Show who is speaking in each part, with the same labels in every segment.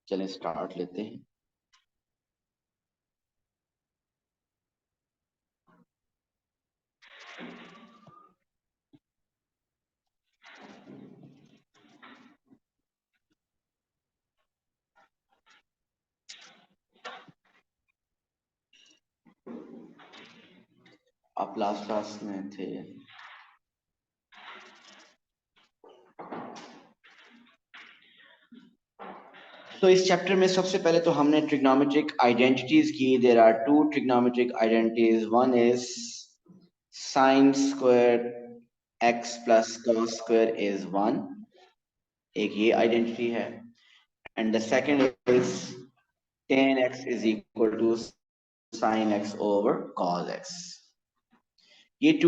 Speaker 1: चलें स्टार्ट लेते हैं। आप लास्ट क्लास में थे। तो इस चैप्टर में सबसे पहले तो हमने ट्रिग्नोमेट्रिक आइडेंटिटीज की। There are two trigonometric identities. One is sine square x plus cos square is one, एक ये आइडेंटिटी है। And the second is tan x is equal to sin x over cos x। ये इन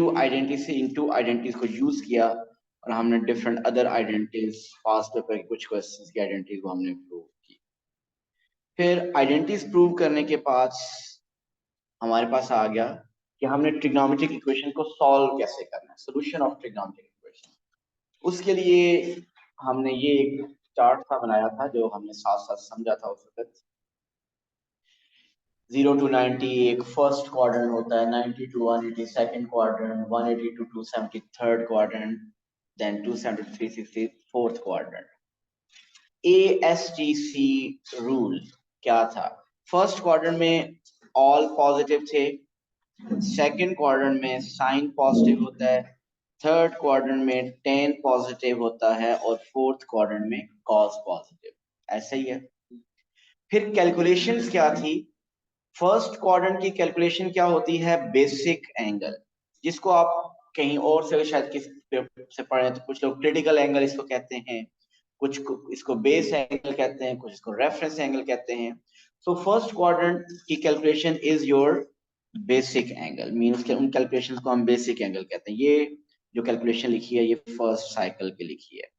Speaker 1: to identities को use किया और हमने different other identities past paper के कुछ क्वेश्चंस की आइडेंटिटीज को हमने प्रूव की। फिर आइडेंटिटीज प्रूव करने के बाद हमारे पास आ गया कि हमने ट्रिग्नोमेट्रिक इक्वेशन को सॉल्व कैसे करना है, सोल्यूशन ऑफ ट्रिग्नोमेट्रिक इक्वेशन। उसके लिए हमने ये एक चार्ट सा बनाया था जो हमने साथ साथ समझा था उस वक्त। 0 to 90 एक फर्स्ट क्वाड्रेंट होता है, 90 to 180 second quadrant, 180 to 270 third quadrant, then 270 to 360 fourth quadrant. ASTC rule क्या था? फर्स्ट क्वाड्रेंट में ऑल पॉजिटिव थे, सेकंड क्वाड्रेंट में साइन पॉजिटिव होता है, थर्ड क्वाड्रेंट में tan पॉजिटिव होता है और फोर्थ क्वाड्रेंट में cos पॉजिटिव। ऐसा ही है। फिर कैलकुलेशंस क्या थी? फर्स्ट क्वाड्रेंट की कैलकुलेशन क्या होती है? बेसिक एंगल, जिसको आप कहीं और से शायद किसी से पढ़े तो कुछ लोग क्रिटिकल एंगल इसको कहते हैं, कुछ इसको बेस एंगल कहते हैं, कुछ इसको रेफरेंस एंगल कहते हैं। सो फर्स्ट क्वाड्रेंट की calculation is your basic angle, means के उन कैलकुलेशंस को हम बेसिक एंगल कहते हैं। ये जो कैलकुलेशन लिखी है ये फर्स्ट साइकिल की लिखी है,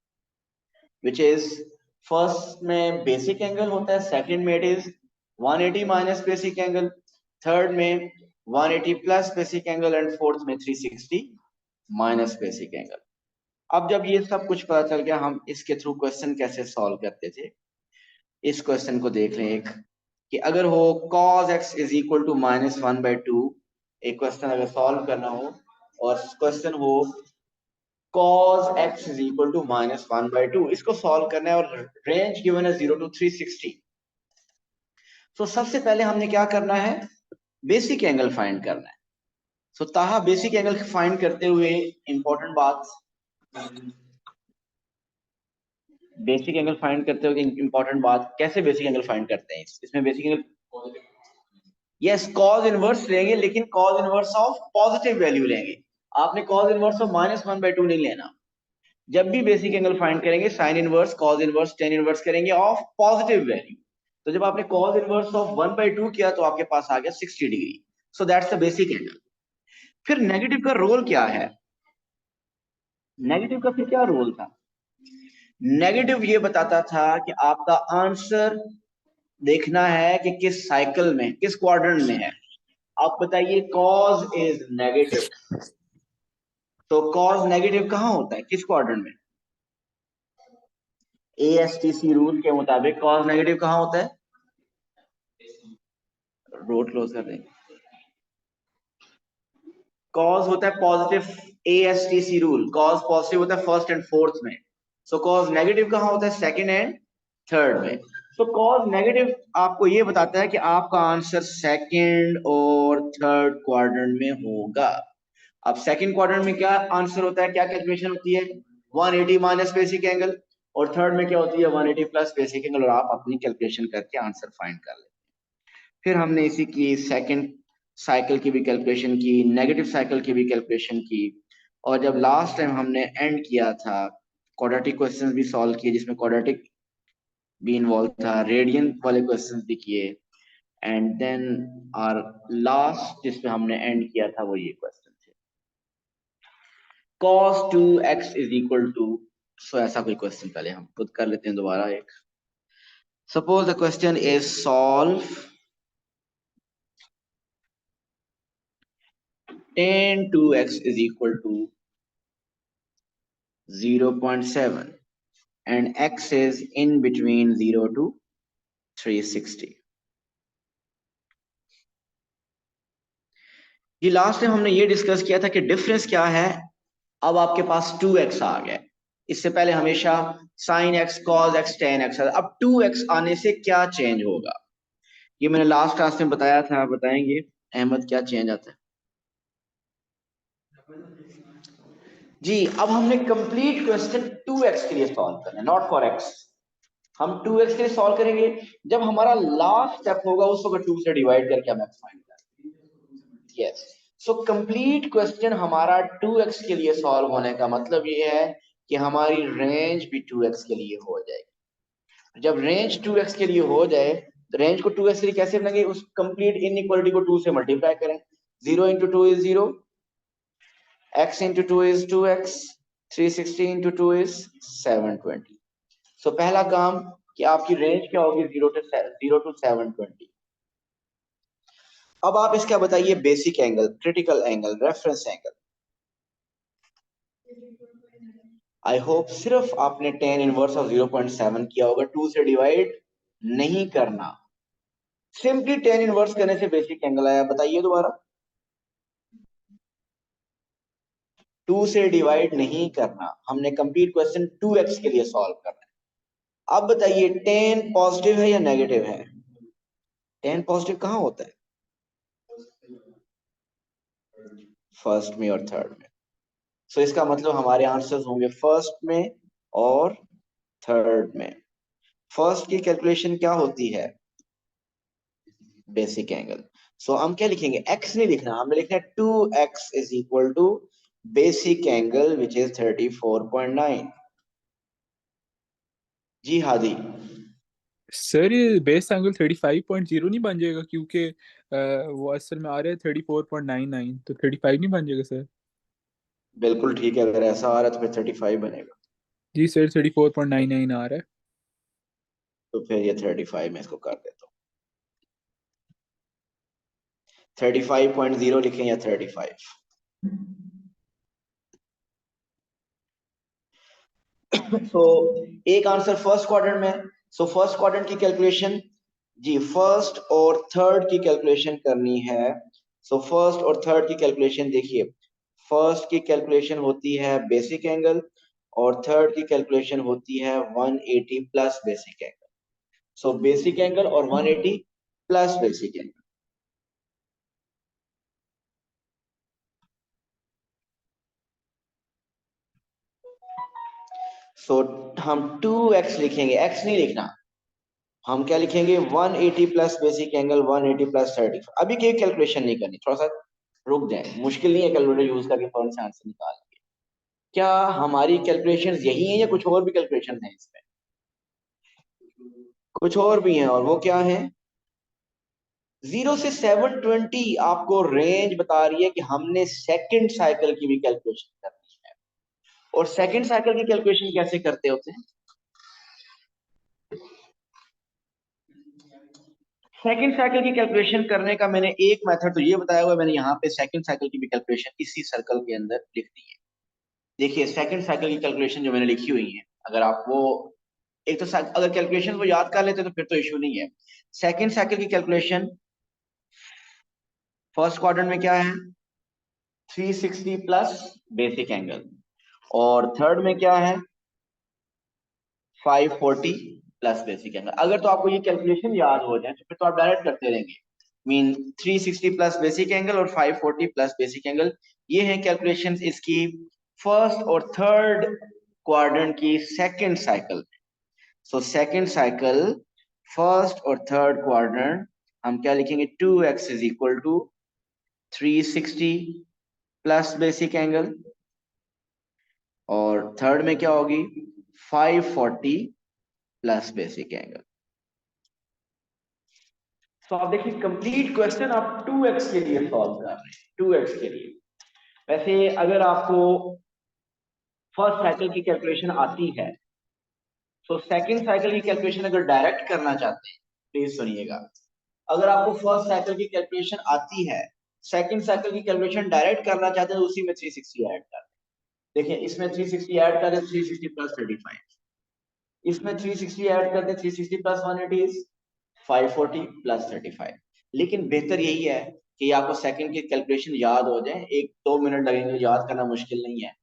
Speaker 1: विच इज फर्स्ट में बेसिक एंगल होता है, सेकंड में it is 180 minus basic angle, third में 180 plus basic angle and fourth में 360 माइनस बेसिक एंगल। अब जब ये सब कुछ पता चल गया, हम इसके थ्रू क्वेश्चन कैसे सॉल्व करते थे। इस क्वेश्चन को देख लें एक, कि अगर हो cos x is equal to -1/2, एक क्वेश्चन अगर सॉल्व करना हो और क्वेश्चन हो cos x is equal to -1/2, इसको सॉल्व करना है और रेंज गिवन है 0 to 360। तो सबसे पहले हमने क्या करना है? बेसिक एंगल फाइंड करना है। सो ताहा बेसिक एंगल फाइंड करते हुए इंपॉर्टेंट बात, बेसिक एंगल फाइंड करते हुए इंपॉर्टेंट बात, कैसे बेसिक एंगल फाइंड करते हैं? इसमें basic angle yes cause inverse लेंगे, लेकिन cause inverse of positive value लेंगे। आपने कॉज इनवर्स ऑफ -1/2 नहीं लेना। जब भी बेसिक एंगल फाइंड करेंगे sine inverse, cause inverse, tan inverse करेंगे ऑफ पॉजिटिव वैल्यू। तो जब आपने कॉज इनवर्स ऑफ 1/2 किया तो आपके पास आ गया 60 degree. So that's the basic angle. फिर नेगेटिव का रोल क्या है? नेगेटिव का फिर क्या रोल था? नेगेटिव ये बताता था कि आपका आंसर देखना है कि किस साइकिल में, किस क्वाड्रेंट में है। आप बताइए कॉज इज नेगेटिव, तो कॉज नेगेटिव कहां होता है, किस क्वाड्रेंट में? ASTC रूल के मुताबिक कॉज नेगेटिव कहां होता है? रोड क्लोज कर देंगे। कॉज होता है positive, ASTC rule, cause positive होता है फर्स्ट एंड फोर्थ में। सो कॉज नेगेटिव कहां होता है? सेकंड एंड थर्ड में। सो कॉज नेगेटिव आपको ये बताता है कि आपका आंसर सेकंड और थर्ड क्वाड्रेंट में होगा। अब सेकंड क्वाड्रेंट में क्या आंसर होता है, क्या कैलकुलेशन होती है? 180 माइनस बेसिक एंगल, और थर्ड में क्या होती है? 180 प्लस बेसिक एंगल, और आप अपनी कैलकुलेशन करके आंसर फाइंड कर लेते हैं। फिर हमने इसी की सेकंड साइकिल की भी कैलकुलेशन की, नेगेटिव साइकिल की भी कैलकुलेशन की, और जब लास्ट टाइम हमने एंड किया था क्वाड्रेटिक क्वेश्चंस भी सॉल्व किए, जिसमें क्वाड्रेटिक भी इन्वॉल्व था, रेडियन वाले क्वेश्चंस भी किए, एंड देन आर लास्ट जिसमें हमने एंड किया था वो ये क्वेश्चन थे, cos 2x is equal to. So ऐसा कोई क्वेश्चन पहले हम खुद कर लेते हैं दोबारा एक। Suppose the question is solve tan 2x is equal to 0.7 and x is in between 0 to 360। ये लास्ट टाइम हमने ये डिस्कस किया था कि डिफरेंस क्या है। अब आपके पास 2x आ गया। इससे पहले हमेशा sin x cos x tan x, अब 2x आने से क्या चेंज होगा, ये मैंने लास्ट क्लास में बताया था। बताएंगे अहमद क्या चेंज आता है? जी, अब हमने कंप्लीट क्वेश्चन 2x के लिए सॉल्व करना है, नॉट फॉर x। हम 2x के लिए सॉल्व करेंगे, जब हमारा लास्ट स्टेप होगा उस वक्त 2 से डिवाइड करके हम x फाइंड करेंगे। यस, सो कंप्लीट क्वेश्चन हमारा 2x के लिए सॉल्व होने का मतलब ये है कि हमारी रेंज भी 2x के लिए हो जाएगी। जब रेंज 2x के लिए हो जाए तो रेंज को 2x के लिए कैसे बनाएंगे, उस कंप्लीट इनइक्वालिटी को 2 से मल्टीप्लाई करें। 0 into 2 is 0, x into 2 is 2x, 360 into 2 is 720। सो पहला काम कि आपकी रेंज क्या होगी, 0 to 720। अब आप इसका बताइए basic angle, critical angle, reference angle. I hope सिर्फ आपने tan इनवर्स ऑफ 0.7 किया होगा, 2 से डिवाइड नहीं करना। सिंपली tan इनवर्स करने से बेसिक एंगल आया। बताइए दोबारा, 2 से डिवाइड नहीं करना, हमने कंप्लीट क्वेश्चन 2x के लिए सॉल्व करना है। अब बताइए tan पॉजिटिव है या नेगेटिव है? tan पॉजिटिव कहाँ होता है? फर्स्ट में और थर्ड में। सो इसका मतलब हमारे आंसर्स होंगे फर्स्ट में और थर्ड में। फर्स्ट की कैलकुलेशन क्या होती है? Basic angle. सो हम क्या लिखेंगे, x नहीं लिखना, हमें लिखना है 2x is equal to basic angle which is 34.9। जी हादी।
Speaker 2: सर ये बेस एंगल 35.0 नहीं बन जाएगा, क्योंकि वो असल में आ रहा है 34.99, तो 35 नहीं बन जाएगा सर?
Speaker 1: बिल्कुल ठीक है, अगर ऐसा आ रहा है तो फिर 35 बनेगा।
Speaker 2: जी सर, 34.99 आ रहा है।
Speaker 1: तो फिर ये 35 में इसको कर देता हूँ। 35.0 लिखें या 35? सो एक आंसर फर्स्ट क्वाड्रेंट में। सो फर्स्ट क्वाड्रेंट की कैलकुलेशन, जी फर्स्ट और थर्ड की कैलकुलेशन करनी है। सो फर्स्ट और थर्ड की कैलकुलेशन देखिए, फर्स्ट की कैलकुलेशन होती है बेसिक एंगल और थर्ड की कैलकुलेशन होती है 180 प्लस बेसिक एंगल। सो बेसिक एंगल और 180 प्लस बेसिक एंगल। सो हम 2x लिखेंगे, x नहीं लिखना, हम क्या लिखेंगे 180 प्लस बेसिक एंगल 180 प्लस 35। अभी कोई कैलकुलेशन नहीं करनी, थोड़ा सा रुक जाए, मुश्किल नहीं है कैलकुलेटर यूज करके फौरन से आंसर निकाल के। क्या हमारी कैलकुलेशन यही है या कुछ और भी कैलकुलेशन है इसमें? कुछ और भी हैं, और वो क्या है? 0 से 720 आपको रेंज बता रही है कि हमने सेकंड साइकिल की भी कैलकुलेशन करनी है। और सेकंड साइकिल की कैलकुलेशन कैसे करते होते हैं? सेकंड साइकिल की कैलकुलेशन करने का मैंने एक मेथड तो ये बताया हुआ है, मैंने यहाँ पे सेकंड साइकिल की भी कैलकुलेशन इसी सर्कल के अंदर लिख दी है। देखिए सेकंड साइकिल की कैलकुलेशन जो मैंने लिखी हुई है, अगर आप वो एक तो अगर कैलकुलेशन को याद कर लेते तो फिर तो इशू नहीं है। सेकंड साइकिल की कैलकुलेशन फर्स्ट क्वाड्रेंट में क्या है, 360 प्लस बेसिक एंगल, और थर्ड में क्या है, 540 प्लस बेसिक एंगल। अगर तो आपको ये कैलकुलेशन याद हो जाए तो फिर तो आप डायरेक्ट करते रहेंगे। मीन 360 प्लस बेसिक एंगल और 540 प्लस बेसिक एंगल, ये है कैलकुलेशन इसकी फर्स्ट और थर्ड क्वाड्रेंट की second cycle. So second cycle first और थर्ड क्वाड्रेंट हम क्या लिखेंगे, 2x is equal to 360 plus basic angle, और थर्ड में क्या होगी 540 प्लस बेसिक एंगल। तो आप देखिए कंप्लीट क्वेश्चन आप 2x के लिए सॉल्व कर रहे हैं, 2x के लिए। वैसे अगर आपको फर्स्ट साइकिल की कैलकुलेशन आती है तो सेकंड साइकिल की कैलकुलेशन अगर डायरेक्ट करना चाहते हैं, प्लीज सुनिएगा, अगर आपको फर्स्ट साइकिल की कैलकुलेशन आती है, सेकंड साइकिल की कैलकुलेशन डायरेक्ट करना चाहते हैं तो उसी में 360 ऐड कर दें। देखिए इसमें 360 ऐड कर दें, 360 प्लस 35, इसमें 360 ऐड कर दें, 360 प्लस 180 540 प्लस 35। लेकिन बेहतर यही है कि आपको सेकंड की कैलकुलेशन याद हो जाए, 1-2 मिनट लगेंगे, याद करना मुश्किल नहीं है,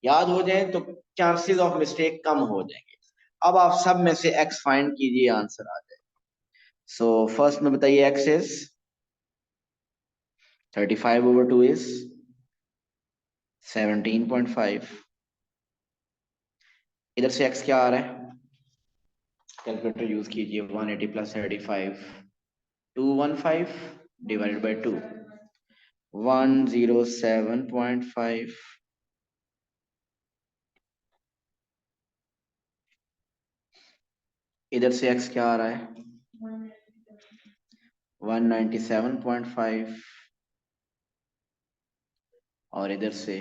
Speaker 1: याद हो जाए तो चांसेस ऑफ मिस्टेक कम हो जाएंगे। अब आप सब में से x फाइंड कीजिए, आंसर आ जाए। सो फर्स्ट में बताइए, x इज 35/2 इज 17.5। इधर से x क्या आ रहा है, कैलकुलेटर यूज कीजिए, 180 प्लस 35, 215 डिवाइडेड बाई 2, 107.5। इधर से x क्या आ रहा है, 197.5, और इधर से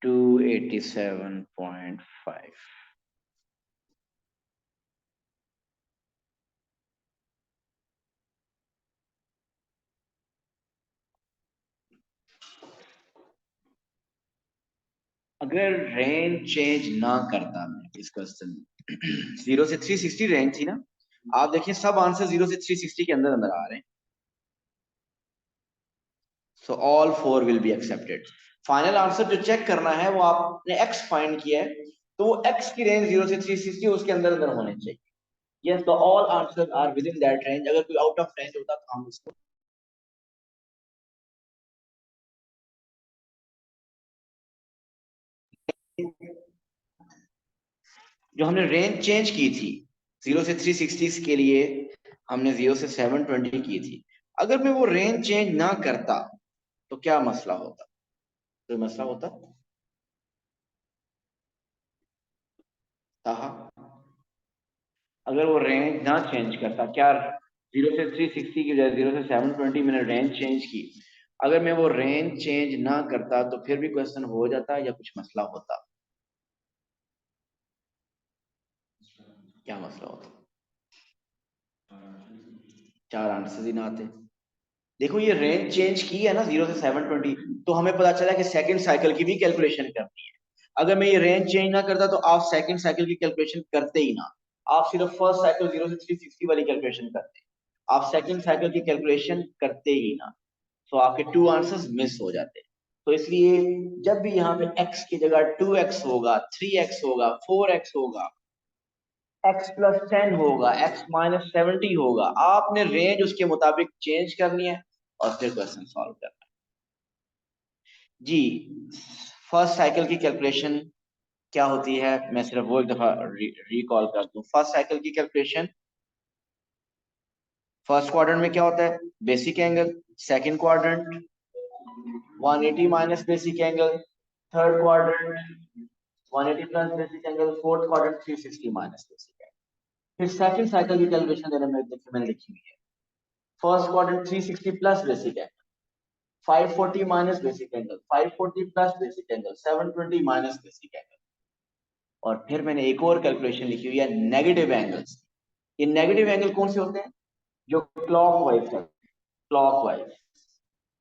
Speaker 1: 287.5। अगर रेंज चेंज ना करता मैं इस क्वेश्चन में, 0 से 360 रेंज थी ना, आप देखिए सब आंसर 0 से 360 के अंदर अंदर आ रहे हैं। So all 4 will be accepted. Final answer जो चेक करना है वो आपने x फाइंड किया है, तो वो x की रेंज 0 से 360 उसके अंदर अंदर होने चाहिए। यस, तो all answer are within that range. अगर कोई आउट ऑफ रेंज होता तो हम उसको जो हमने रेंज चेंज की थी 0 से 360 के लिए, हमने 0 से 720 की थी। अगर मैं वो रेंज चेंज ना करता तो क्या मसला होता, कोई मसला होता? हाँ, अगर वो रेंज ना चेंज करता, क्या 0 से 360 की बजाय 0 से 720 मैंने रेंज चेंज की, अगर मैं वो रेंज चेंज ना करता तो फिर भी क्वेश्चन हो जाता या कुछ मसला होता? क्या मसला होता? चार आंसर ही ना आते। देखो ये रेंज चेंज की है ना 0 से 720, तो हमें पता चला कि सेकंड साइकिल की भी कैलकुलेशन करनी है। अगर मैं ये रेंज चेंज ना करता तो आप सेकंड साइकिल की कैलकुलेशन करते ही ना, आप सिर्फ फर्स्ट साइकिल 0 से 360 वाली कैलकुलेशन करते, आप सेकंड साइकिल की कैलकुलेशन करते ही ना, तो आपके 2 आंसर्स मिस हो जाते। तो इसलिए जब भी यहाँ पे x की जगह 2x होगा, 3x होगा, 4x होगा, x प्लस 10 होगा, x माइनस 70 होगा, आपने रेंज उसके मुताबिक चेंज करनी है और फिर क्वेश्चन सॉल्व करना है जी। फर्स्ट साइकिल की कैलकुलेशन क्या होती है, मैं सिर्फ वो एक दफा रिकॉल कर दूं। फर्स्ट साइकिल की कैलकुलेशन, फर्स्ट क्वाड्रेंट में क्या होता है, basic angle. Second quadrant 180 minus basic angle. Third quadrant 180 plus basic angle. Fourth quadrant 360 minus basic angle. फिर सेकंड साइकिल की कैलकुलेशन देने में देखिए मैंने लिखी हुई है, first quadrant 360 plus basic angle, 540 minus basic angle, 540 plus basic angle, 720 minus basic angle. और फिर मैंने एक और कैलकुलेशन लिखी हुई है नेगेटिव एंगल्स। ये नेगेटिव एंगल कौन से होते हैं, जो क्लॉकवाइज चलते हैं, क्लॉकवाइज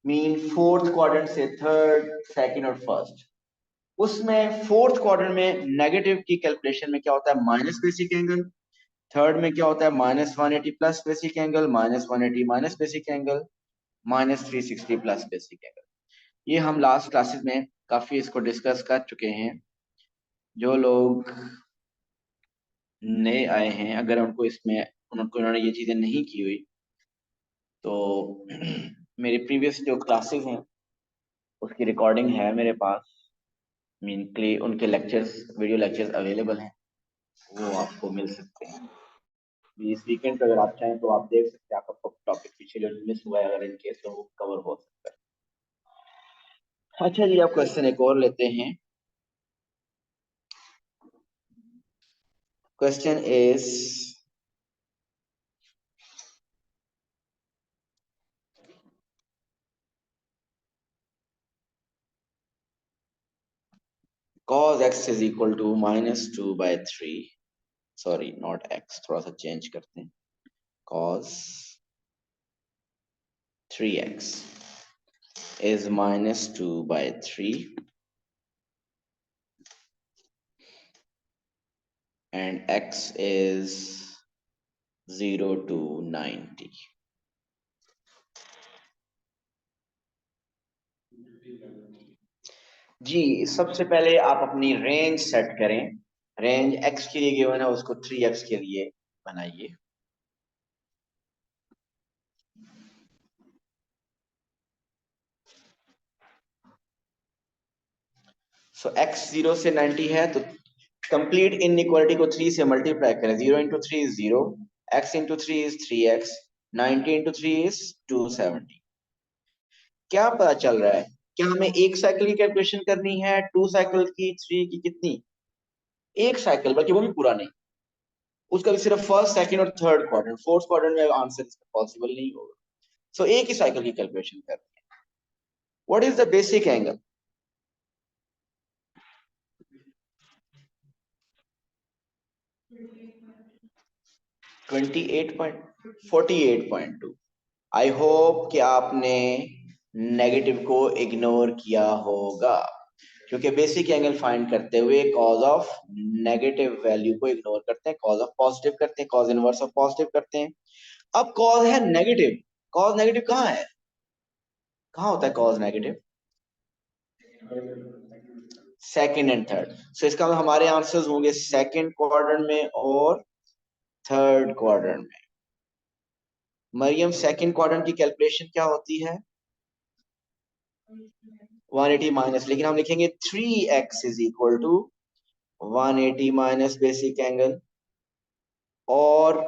Speaker 1: मीन फोर्थ क्वाड्रेंट से थर्ड, सेकंड और फर्स्ट। उसमें फोर्थ क्वाड्रेंट में नेगेटिव की कैलकुलेशन में क्या होता है, माइनस बेसिक एंगल। थर्ड में क्या होता है, minus 180 plus basic angle, minus 180 minus basic angle, minus 360 plus basic angle. ये हम लास्ट क्लासेस में काफी इसको डिस्कस कर चुके हैं। जो लोग नए आए हैं, अगर उनको इसमें उन्होंने ये चीजें नहीं की हुई तो मेरे प्रीवियस जो क्लासेस हैं उसकी रिकॉर्डिंग है मेरे पास, मीन के उनके लेक्चर्स, वीडियो लेक्चर्स अवेलेबल हैं, वो आपको मिल सकते हैं। इस वीकेंड पे अगर आप चाहें तो आप देख सकते हैं, आपका टॉपिक पीछे जो मिस हुआ है अगर इन केस, तो वो कवर हो सकता है। अच्छा जी, आप क्वेश्चन एक और लेते हैं। Question is cos x is equal to -2/3, sorry not x, थोड़ा सा चेंज करते हैं, cos 3x is -2/3 and x is 0 to 90. जी सबसे पहले आप अपनी रेंज सेट करें। रेंज x के लिए गिवन है, उसको 3x के लिए बनाइए। सो x 0 से 90 है, तो कंप्लीट इनइक्वालिटी को 3 से मल्टीप्लाई करें। 0 into 3 is 0, x into 3 is 3x, 90 into 3 is 270। क्या पता चल रहा है? क्या हमें एक साइकिल की कैलकुलेशन करनी है, 2 साइकिल की, 3 की, कितनी? एक साइकिल, बल्कि वो भी पूरा नहीं, उसका भी सिर्फ फर्स्ट, सेकंड और थर्ड क्वाड्रेंट। फोर्थ क्वाड्रेंट में आंसर पॉसिबल नहीं होगा। सो एक ही साइकिल की कैलकुलेशन करनी है। What is the basic angle? 48.2। I hope कि आपने नेगेटिव को इग्नोर किया होगा, क्योंकि बेसिक एंगल फाइंड करते हुए कॉज ऑफ नेगेटिव वैल्यू को इग्नोर करते हैं, कॉज ऑफ पॉजिटिव करते हैं, कॉज इनवर्स ऑफ पॉजिटिव करते हैं। अब कॉज है नेगेटिव। कॉज नेगेटिव कहाँ है? कहाँ होता है cos negative? Second and third. So इसका मतलब हमारे आंसर्स होंगे सेकंड क्वाड्रेंट में और थर्ड क्वाड्रेंट में। मरियम, सेकंड क्वाड्रेंट की कैलकुलेशन क्या होती है? 180 माइनस, लेकिन हम लिखेंगे 3x is equal to 180 minus basic angle. और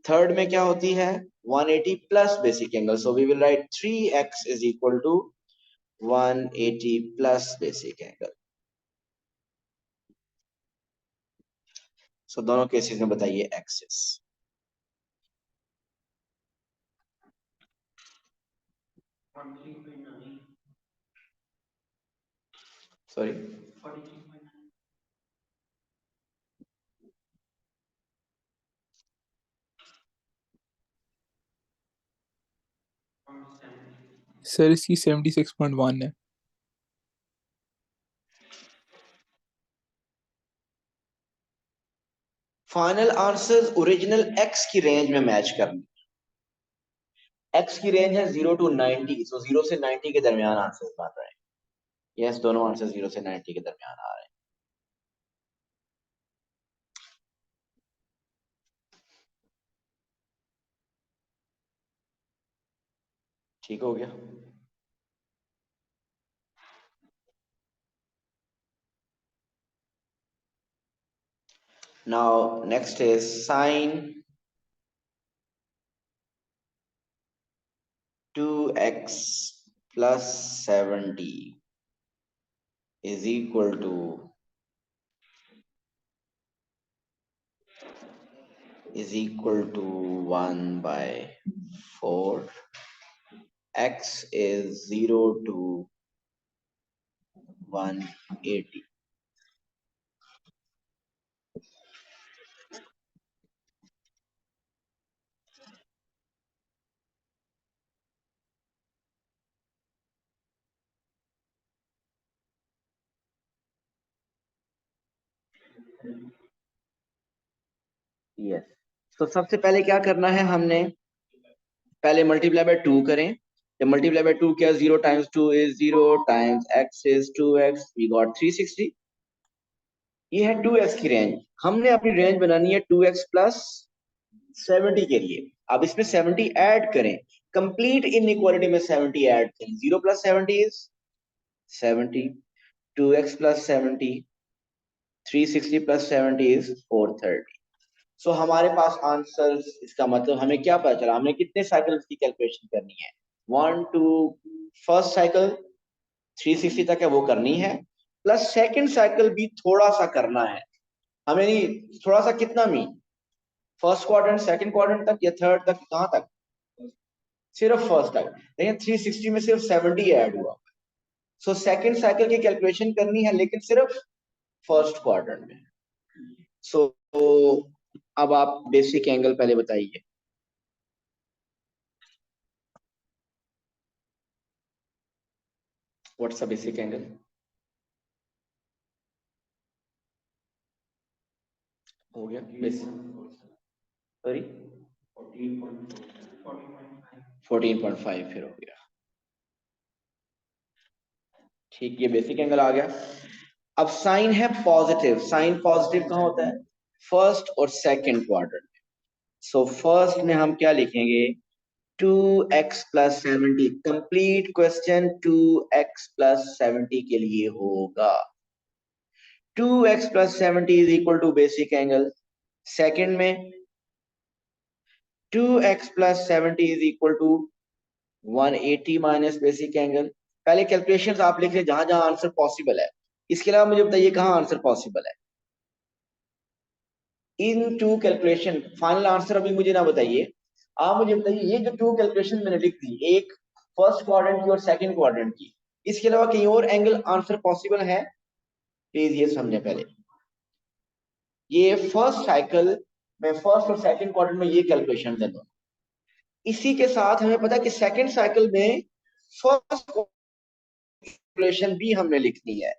Speaker 1: थर्ड में क्या होती है? 180 plus basic angle. So we will write 3x is equal to 180 plus basic angle. So दोनों केसेस में बताइए एक्सिस। सॉरी,
Speaker 2: सर इसकी 76.1 है।
Speaker 1: फाइनल आंसर्स ओरिजिनल x की रेंज में मैच करनी। x की रेंज है 0 टू 90, सो 0 से 90 के दरमियान आंसर्स बन रहे हैं। यस, दोनों आंसर 0 से 90 के दरमियान आ रहे हैं। ठीक हो गया। Now next is sine 2x plus 70 is equal to 1 by 4. X is 0 to 180. Yes, तो सबसे पहले क्या करना है हमने? पहले मल्टीप्लाई बाय 2 करें। जब मल्टीप्लाई बाय 2 किया, 0 times 2 is 0 times x is 2x, we got 360। ये है 2x की रेंज। हमने अपनी रेंज बनानी है 2x प्लस 70 के लिए। अब इसमें 70 ऐड करें, कंप्लीट इनइक्वालिटी में 70 ऐड करें। 0 plus 70 is 70, 2x plus 70, 360 plus 70 is 430। सो हमारे पास आंसर, इसका मतलब हमें क्या पता चला? हमें कितने साइकिल्स की कैलकुलेशन करनी है? 1 टू फर्स्ट साइकिल 360 तक है, वो करनी है, प्लस सेकंड साइकिल भी थोड़ा सा करना है। हमें नहीं, थोड़ा सा कितना mean? First quadrant, second quadrant तक या थर्ड तक? कहां तक? सिर्फ फर्स्ट तक। लेकिन 360 में सिर्फ 70 ऐड हुआ। सो सेकंड साइकिल की कैलकुलेशन करनी है, लेकिन सिर्फ फर्स्ट क्वाड्रेंट में। सो अब आप बेसिक एंगल पहले बताइए। What's the basic angle? हो गया बेस, सॉरी 14.5 फिर हो गया। ठीक, ये बेसिक एंगल आ गया। अब साइन है पॉजिटिव, साइन पॉजिटिव कहाँ होता है? फर्स्ट और सेकंड क्वाड्रेंट में। सो फर्स्ट में हम क्या लिखेंगे? 2x plus 70। Complete question 2x plus 70 के लिए होगा। 2x plus 70 is equal to basic angle. Second में 2x plus 70 is equal to 180 minus basic angle. पहले कैलकुलेशंस आप लिख लें जहां जहां आंसर पॉसिबल है। इसके अलावा मुझे बताइए कहां आंसर पॉसिबल है इन टू कैलकुलेशन। फाइनल आंसर अभी मुझे ना बताइए, आप मुझे बताइए ये जो टू कैलकुलेशन मैंने लिख दी, एक फर्स्ट क्वाड्रेंट की और सेकंड क्वाड्रेंट की, इसके अलावा कहीं और एंगल आंसर पॉसिबल है? प्लीज ये समझे पहले। ये फर्स्ट साइकिल में फर्स्ट और सेकंड क्वाड्रेंट में ये कैलकुलेशन है दोनों। इसी के साथ हमें पता है कि सेकंड साइकिल में फर्स्ट कैलकुलेशन भी हमने लिखनी है।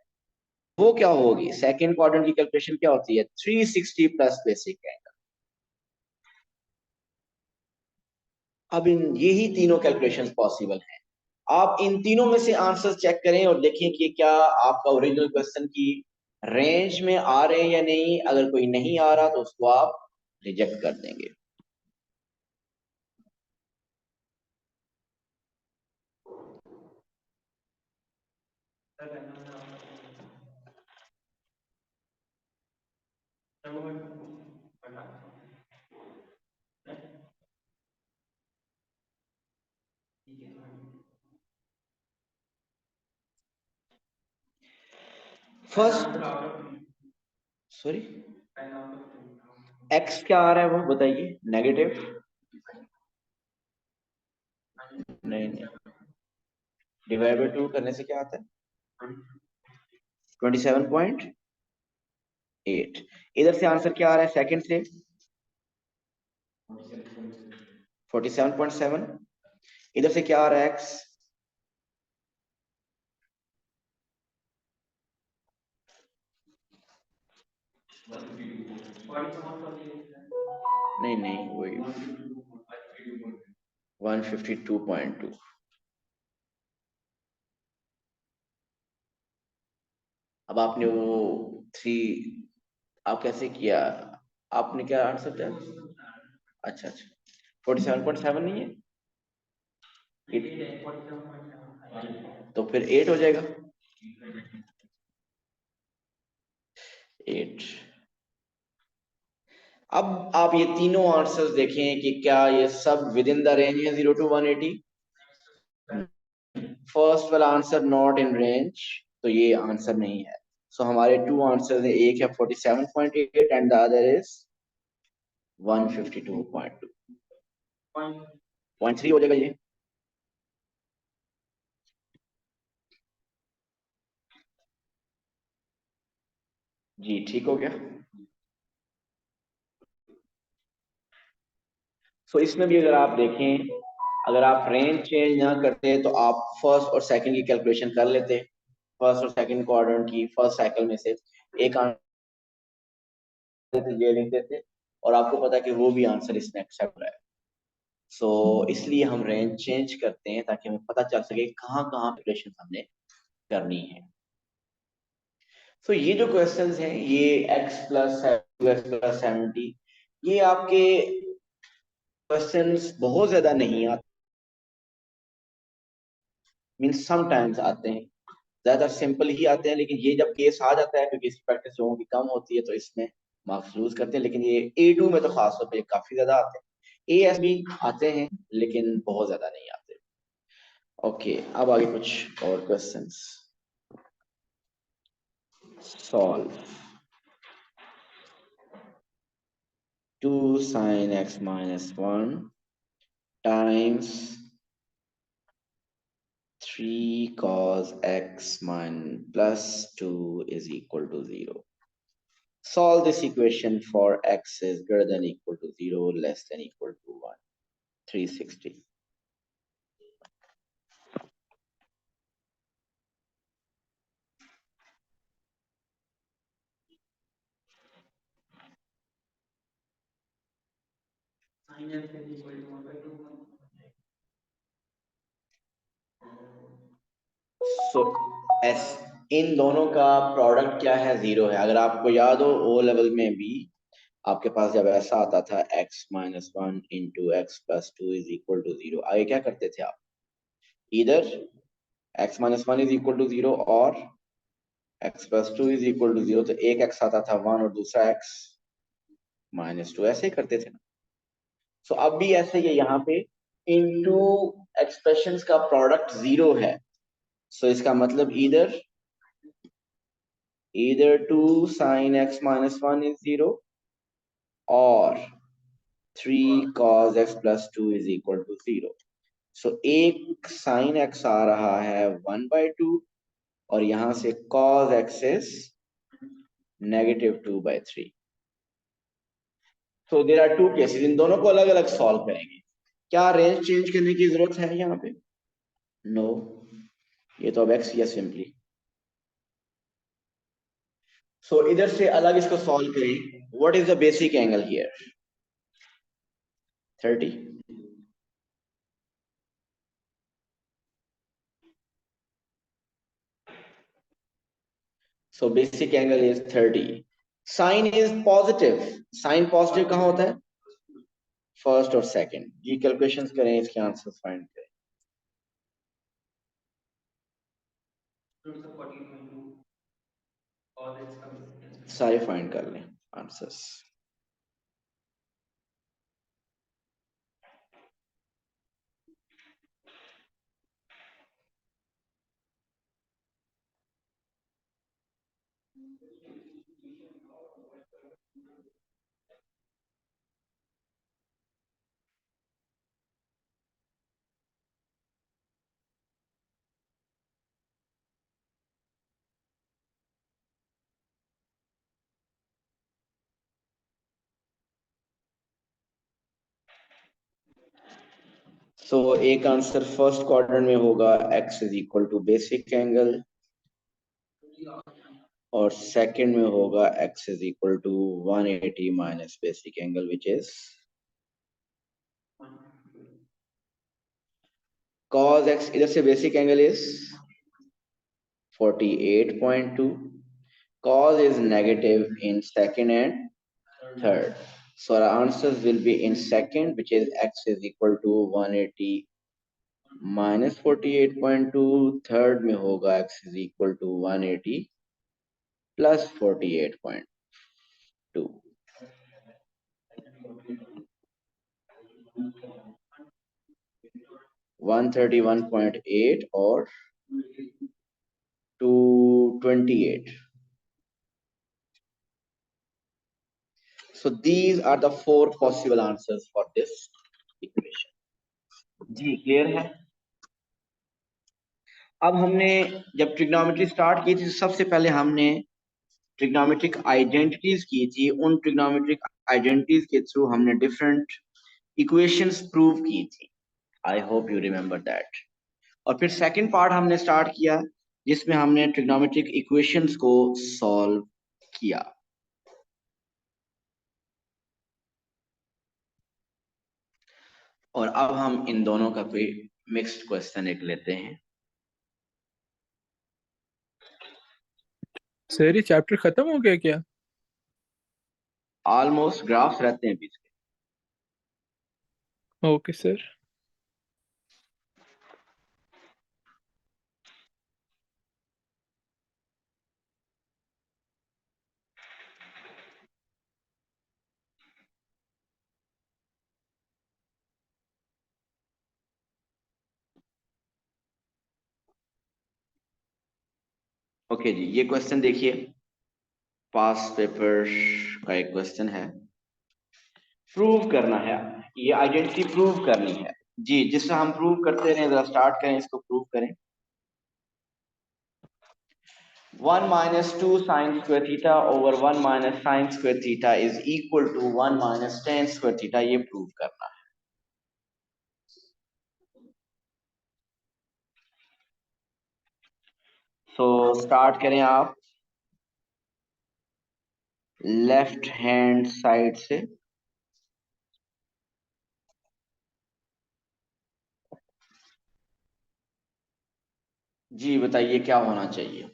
Speaker 1: वो क्या होगी? सेकंड क्वाड्रेंट की कैलकुलेशन क्या होती है? 360 प्लस बेसिक एंगल। अब इन यही तीनों कैलकुलेशंस पॉसिबल हैं। आप इन तीनों में से आंसर्स चेक करें और देखें कि क्या आपका ओरिजिनल क्वेश्चन की रेंज में आ रहे हैं या नहीं। अगर कोई नहीं आ रहा तो उसको आप रिजेक्ट कर देंगे। फर्स्ट, सॉरी एक्स क्या आ रहा है वो बताइए? नेगेटिव? नहीं नहीं, डिवाइड बाय 2 करने से क्या आता है? 27.8। इधर से आंसर क्या आ रहा है सेकंड से? 47.7। इधर से क्या आ रहा है एक्स? नहीं नहीं, वही 152.2। अब आपने वो 3, आप कैसे किया? आपने क्या आंसर दिया? अच्छा अच्छा, 47.7 नहीं है? तो फिर 8 हो जाएगा। 8। अब आप ये तीनों आंसर्स देखें कि क्या ये सब विद इन द रेंज है 0 to 180। फर्स्ट वाला आंसर नॉट इन रेंज, तो ये आंसर नहीं है। सो हमारे टू आंसर है, एक है 47.8 एंड द अदर इज 152.2। 0.3 हो जाएगा ये। जी ठीक हो गया। सो इसमें भी अगर आप देखें, अगर आप रेंज चेंज ना करते तो आप फर्स्ट और सेकंड की कैलकुलेशन कर लेते। फर्स्ट और सेकंड क्वाड्रेंट की फर्स्ट साइकिल में से एक आंसर ये लिख देते और आपको पता है कि वो भी आंसर इसमें एक्सेप्ट है। सो इसलिए हम रेंज चेंज करते हैं ताकि हमें पता चल सके कहाँ कहाँ कैलकुलेशन हमने करनी है। सो ये जो क्वेश्चंस हैं ये x प्लस 70, ये आपके क्वेश्चंस बहुत ज्यादा नहीं आते, मीन्स समटाइम्स आते हैं, ज्यादा सिंपल ही आते हैं। लेकिन ये जब केस आ जाता है क्योंकि इसकी प्रैक्टिस लोगों की कम होती है तो इसमें मार्क्स लूज करते हैं। लेकिन ये A2 में तो खासतौर पे काफी ज्यादा आते हैं। AS भी आते हैं लेकिन बहुत ज्यादा नहीं आते। ओके, अब आगे कुछ और questions solve. 2 sin x minus 1 times 3 cos x minus plus 2 is equal to 0. Solve this equation for x is greater than equal to 0, less than equal to 1. 360. So S इन दोनों का प्रोडक्ट क्या है, 0 है। अगर आपको याद हो ओ लेवल में भी आपके पास जब ऐसा आता था x minus 1 into x plus 2 is equal to 0, आगे क्या करते थे आप? इधर x minus 1 is equal to 0 और x plus 2 is equal to 0, तो एक x आता था 1 और दूसरा x माइनस 2, ऐसे ही करते थे ना। सो अब भी ऐसे ही है, यहाँ पे इनटू एक्सप्रेशंस का प्रोडक्ट 0 है। सो इसका मतलब either 2 sin x minus 1 is 0 और 3 cos x plus 2 is equal to 0. सो एक sin x आ रहा है 1/2 और यहां से cos x is negative 2/3. So there are two cases, इन दोनों को अलग अलग सॉल्व करेंगे। क्या रेंज चेंज करने की जरूरत है यहाँ पे? नो, ये तो अब x या सिंपली। सो इधर से अलग इसको सॉल्व करें। What is the basic angle here? 30। So basic angle is 30। Sine is positive. Sine positive कहाँ होता है? फर्स्ट और सेकंड। ये कैलकुलेशंस करें, इसके आंसर फाइंड करें। सारे फाइंड कर लें आंसर्स। सो एक आंसर फर्स्ट क्वाड्रेंट में होगा x is equal to basic angle और सेकंड में होगा x is equal to 180 minus basic angle which is cos x। इधर से basic angle is 48.2. cos is negative in second and third. So our answers will be in second, which is x is equal to 180 minus 48.2. Third में होगा x is equal to 180 plus 48.2. 131.8 और 228. So these are the four possible answers for this equation. जी clear है? अब हमने जब trigonometry start की थी, सबसे पहले हमने ट्रिग्नोमेट्रिक आइडेंटिटीज की थी। उन ट्रिग्नोमेट्रिक आइडेंटिटीज के थ्रू हमने डिफरेंट इक्वेशंस प्रूव की थी। I hope you remember that. और फिर सेकंड पार्ट हमने स्टार्ट किया जिसमें हमने ट्रिग्नोमेट्रिक इक्वेशंस को सॉल्व किया। और अब हम इन दोनों का कोई मिक्स्ड क्वेश्चन एक लेते हैं।
Speaker 2: सर ये चैप्टर खत्म हो गया क्या?
Speaker 1: ऑलमोस्ट ग्राफ्स रहते हैं बीच में।
Speaker 2: Okay sir.
Speaker 1: ओके जी, ये क्वेश्चन देखिए, पास पेपर का एक क्वेश्चन है। प्रूव करना है, ये आइडेंटिटी प्रूव करनी है जी। जिससे हम प्रूव करते रहे, जरा स्टार्ट करें, इसको प्रूव करें। 1 minus 2 sin square theta over 1 minus sin square theta is equal to 1 minus tan square theta, ये प्रूव करना है। सो स्टार्ट करें आप लेफ्ट हैंड साइड से। जी बताइए क्या होना चाहिए।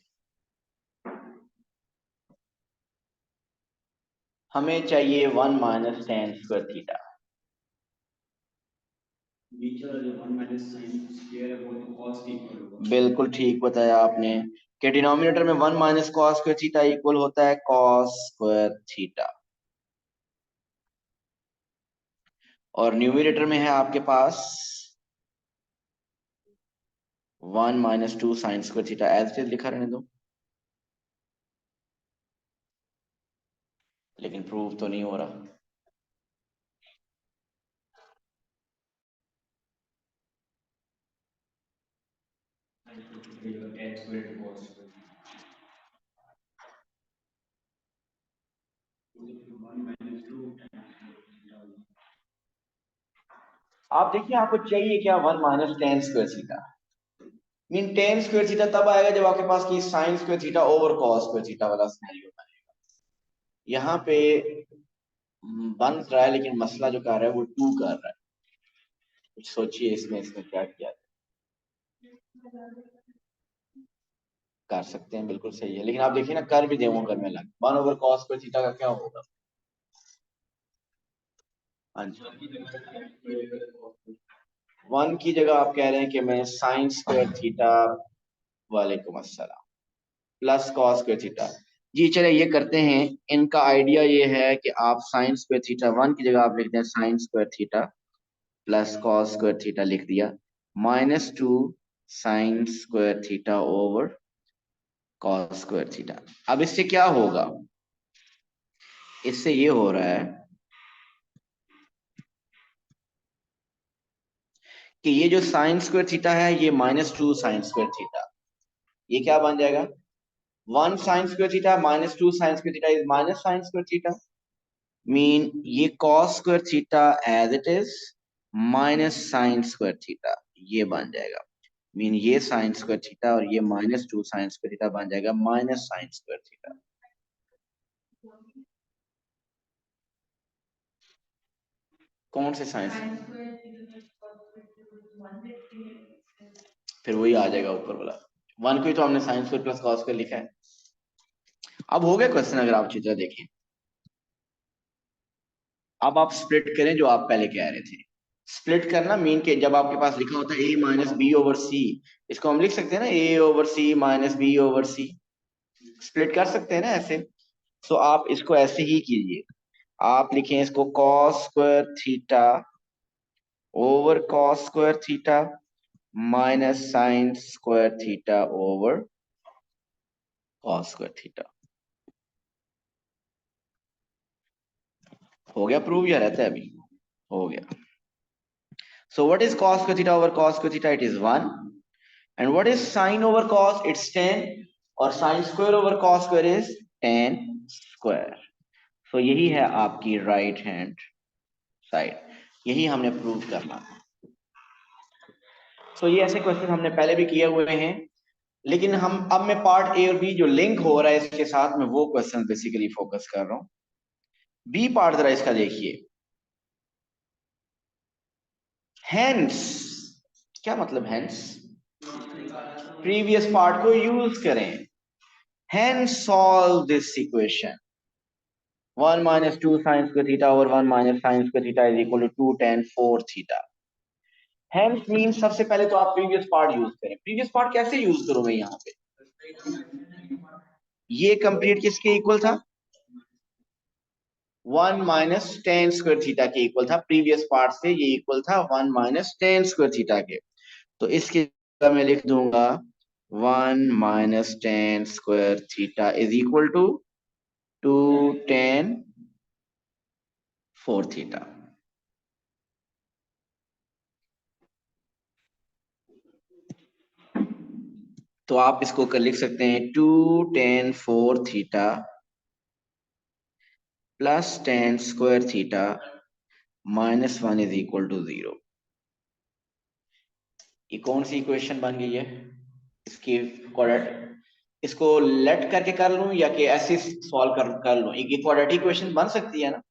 Speaker 1: हमें चाहिए 1 माइनस टेन स्क्वायर थीटा। बिल्कुल ठीक बताया आपने कि डिनोमिनेटर में 1 minus cos square theta equal होता है कॉस स्क्वायर थीटा, और न्यूमरेटर में है आपके पास 1 minus two sine square theta. As it is लिखा रहने दो, लेकिन प्रूव तो नहीं हो रहा। आप देखिए आपको चाहिए क्या 1 minus tan square theta. Mean ten square theta तब आएगा जब आपके पास की sign square theta over cos square theta वाला सिनेरियो बनेगा। यहाँ पे बन रहा है, लेकिन मसला जो कर रहा है वो टू कर रहा है। कुछ सोचिए इसमें इसमें क्या किया कर सकते हैं। बिल्कुल सही है, लेकिन आप देखिए ना कर भी देवों कर में लग 1 ओवर कॉस स्क्वायर थीटा का क्या होगा। हाँ जी, 1 की जगह आप कह रहे हैं कि मैं साइन स्क्वायर थीटा, वालेकुम अस्सलाम, प्लस कॉस स्क्वायर थीटा। जी चले ये करते हैं। इनका आइडिया ये है कि आप साइन स्क्वायर थीटा 1 की जगह आप लिखते हैं sign square theta plus cos square theta लिख दिया, minus two sine square theta over cos square theta. अब इससे क्या होगा, इससे ये हो रहा है कि ये जो साइन स्क्वायर थीटा है ये minus two sine square theta, ये क्या बन जाएगा 1 sine square theta minus two sine square theta is minus sine square theta. Mean ये cos square theta as it is minus sine square theta ये बन जाएगा। मीन ये साइन स्क्वायर थीटा और ये minus two sine square theta बन जाएगा minus sine square theta. कौन से साइन, फिर वही आ जाएगा ऊपर वाला 1 को ही तो हमने sine square plus cos square लिखा है। अब हो गया क्वेश्चन, अगर आप चित्र देखें। अब आप स्प्लिट करें जो आप पहले कह रहे थे। स्प्लिट करना मीन के जब आपके पास लिखा होता है a minus b over c, इसको हम लिख सकते हैं ना a over c minus b over c, split कर सकते हैं ना ऐसे। तो आप इसको ऐसे ही कीजिए, आप लिखें इसको cos square theta over cos square theta minus sine square theta over cos square theta. हो गया प्रूव या रहता है अभी। हो गया। So what is cos square theta over cos square theta? It is 1. And what is sine over cos? It's 10. और sin square over cos square is 10 square. So यही है आपकी right hand side. यही हमने प्रूव करना। So ये ऐसे question हमने पहले भी किए हुए हैं, लेकिन हम अब मैं पार्ट ए और बी जो लिंक हो रहा है इसके साथ में वो क्वेश्चन बेसिकली फोकस कर रहा हूँ। बी पार्ट जरा इसका देखिए। Hence, क्या मतलब hence? प्रीवियस पार्ट को यूज करें। Hence solve this equation. 1 minus 2 sin square theta over 1 minus sin square theta is equal to 2 tan 4 theta. Hence means सबसे पहले तो आप प्रीवियस पार्ट यूज करें। प्रीवियस पार्ट कैसे यूज करूं मैं यहाँ पे, ये कंप्लीट किसके इक्वल था 1 माइनस टेन स्क्वायर थीटा के इक्वल था। प्रीवियस पार्ट से ये इक्वल था 1 माइनस टेन स्क्वायर थीटा के। तो इसके जगह मैं लिख दूंगा 1 minus tan square theta is equal to 2 tan 4 theta. तो आप इसको कर लिख सकते हैं 2 tan 4 theta plus tan square theta minus 1 is equal to 0। ये कौन सी इक्वेशन बन गई है, इसकी क्वाड्रेटिक, इसको लेट करके कर लूं या कि ऐसे सॉल्व कर लूं, एक क्वाड्रेटिक इक्वेशन बन सकती है ना।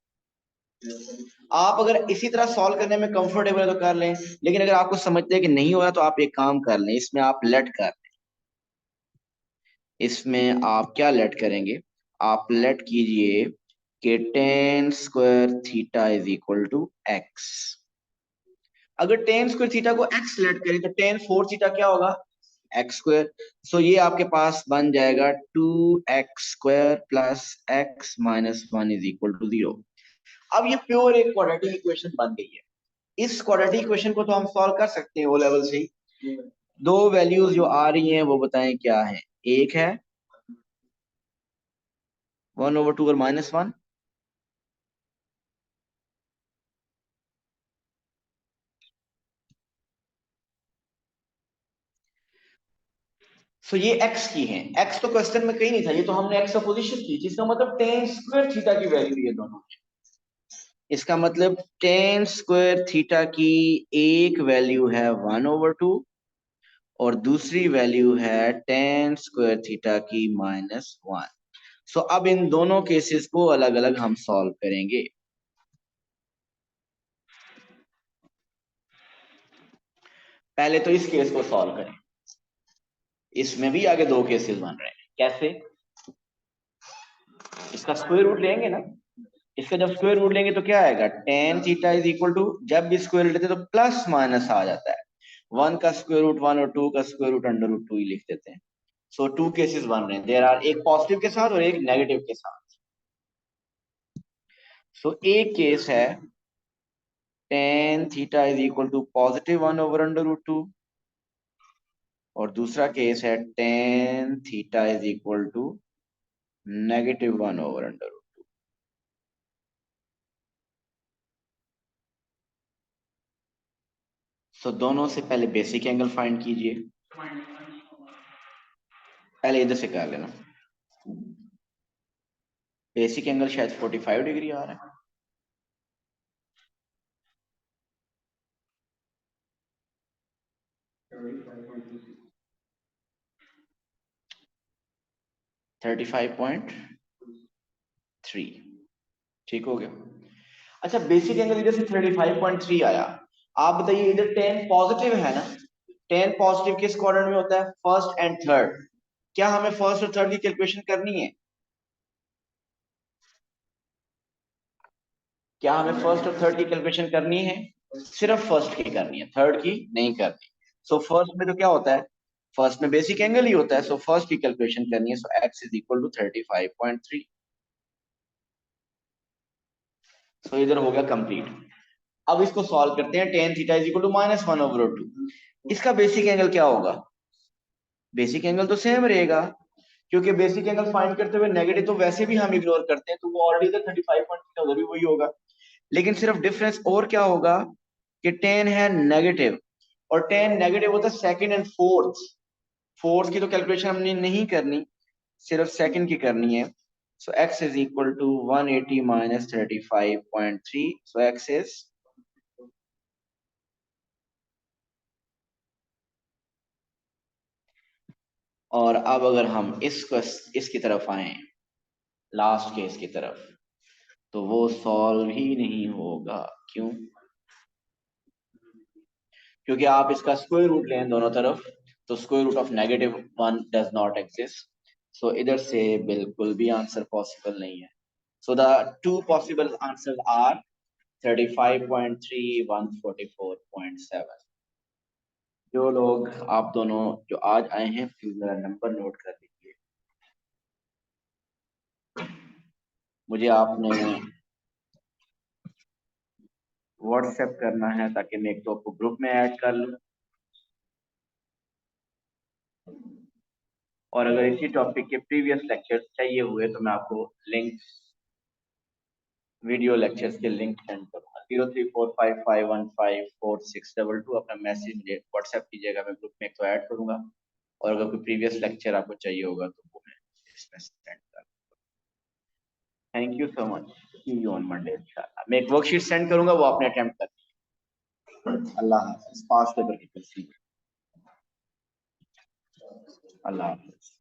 Speaker 1: आप अगर इसी तरह सॉल्व करने में कंफर्टेबल है तो कर लें, लेकिन अगर आपको समझते हैं कि नहीं हो रहा तो आप एक काम कर लें, इसमें आप लेट कर लें। इसमें आप क्या लेट करेंगे, आप लेट कीजिए कि tan square theta is equal to x। अगर tan स्क्वायर थीटा को x लेट करें तो tan 4 थीटा क्या होगा, x स्क्वायर। सो ये आपके पास बन जाएगा 2x square plus x minus 1 is equal to 0। अब ये प्योर एक क्वाड्रेटिक इक्वेशन बन गई है। इस क्वाड्रेटिक इक्वेशन को तो हम सॉल्व कर सकते हैं ओ लेवल से ही। दो वैल्यूज जो आ रही हैं वो बताएं क्या है। एक है 1/2 और -1। सो ये x की है, x तो क्वेश्चन में कहीं नहीं था, ये तो हमने x सपोजिशन की, जिसका मतलब tan स्क्वायर थीटा की वैल्यू ये दोनों है। इसका मतलब tan स्क्वायर थीटा की एक वैल्यू है 1/2 और दूसरी वैल्यू है tan स्क्वायर थीटा की -1। सो अब इन दोनों केसेस को अलग अलग हम सॉल्व करेंगे। पहले तो इस केस को सॉल्व करें। इसमें भी आगे दो केसेस बन रहे हैं। कैसे, इसका स्क्वायर रूट लेंगे ना, इसका जब स्क्वायर रूट लेंगे तो क्या आएगा, tan theta is equal to, जब भी स्क्वायर लेते हैं तो प्लस माइनस आ जाता है। 1 का स्क्वायर रूट 1 और 2 का स्क्वायर रूट √2 ही लिख देते हैं। सो टू केसेस बन रहे हैं, देयर आर, एक पॉजिटिव के साथ और एक नेगेटिव के साथ। सो एक केस है tan theta is equal to +1/√2 और दूसरा केस है tan theta is equal to -1/√2। So दोनों से पहले बेसिक एंगल फाइंड कीजिए। पहले इधर से कर लेना। बेसिक एंगल शायद 45 डिग्री आ रहा है। थर्टी 35.3 ठीक हो गया। अच्छा, बेसिक एंगल इधर से 35.3 आया। आप बताइए, इधर tan पॉजिटिव है ना, tan पॉजिटिव किस क्वाड्रेंट में होता है, फर्स्ट एंड थर्ड। क्या हमें फर्स्ट और थर्ड की कैलकुलेशन करनी है, क्या हमें फर्स्ट और थर्ड की कैलकुलेशन करनी है, सिर्फ फर्स्ट की करनी है, थर्ड की नहीं करनी। सो फर्स्ट में तो क्या होता है, फर्स्ट में बेसिक एंगल ही होता है। सो फर्स्ट की कैलकुलेशन करनी है। So x is equal to 35.3। सो इधर हो गया कंप्लीट। अब इसको सॉल्व करते हैं। tan theta is equal to -1/2। इसका बेसिक एंगल क्या होगा, बेसिक एंगल तो सेम रहेगा, क्योंकि बेसिक एंगल फाइंड करते हुए नेगेटिव तो वैसे भी हम इग्नोर करते हैं, तो वो ऑलरेडी इधर 35.3 उधर भी वही होगा। लेकिन सिर्फ डिफरेंस और क्या होगा कि tan है नेगेटिव, और tan नेगेटिव होता है सेकंड एंड फोर्थ। फोर्थ की तो कैलकुलेशन हमने नहीं करनी, सिर्फ सेकंड की करनी है। So x is equal to 180 - 35.3। So x is, और अब अगर हम इसकी तरफ आए, लास्ट केस की तरफ, तो वो सॉल्व ही नहीं होगा। क्यों, क्योंकि आप इसका स्क्वायर रूट लें दोनों तरफ, तो square root of -1 does not exist. So इधर से बिल्कुल भी आंसर पॉसिबल नहीं है। So the two possible answer are 35.3, 144.7। जो लोग, आप दोनों जो आज आए हैं, प्लीज मेरा नंबर नोट कर लीजिए। मुझे आपने व्हाट्सएप करना है ताकि मैं एक तो आपको ग्रुप में ऐड कर लूं, और अगर इसी टॉपिक के प्रीवियस लेक्चर्स चाहिए हुए तो मैं आपको लिंक, वीडियो लेक्चर्स के लिंक सेंड करूंगा। 03455154 622 अपना मैसेज मुझे व्हाट्सएप कीजिएगा, मैं ग्रुप में एक तो ऐड करूंगा, और अगर कोई प्रीवियस लेक्चर आपको चाहिए होगा तो वो मैं इसमें सेंड कर। Thank you so much, see you on Monday इंशाल्लाह। मैं एक वर्कशीट सेंड करूंगा, वो आपने अटेम्प्ट कर। अल्लाह हाफिज, पास पेपर की, अल्लाह हाफिज।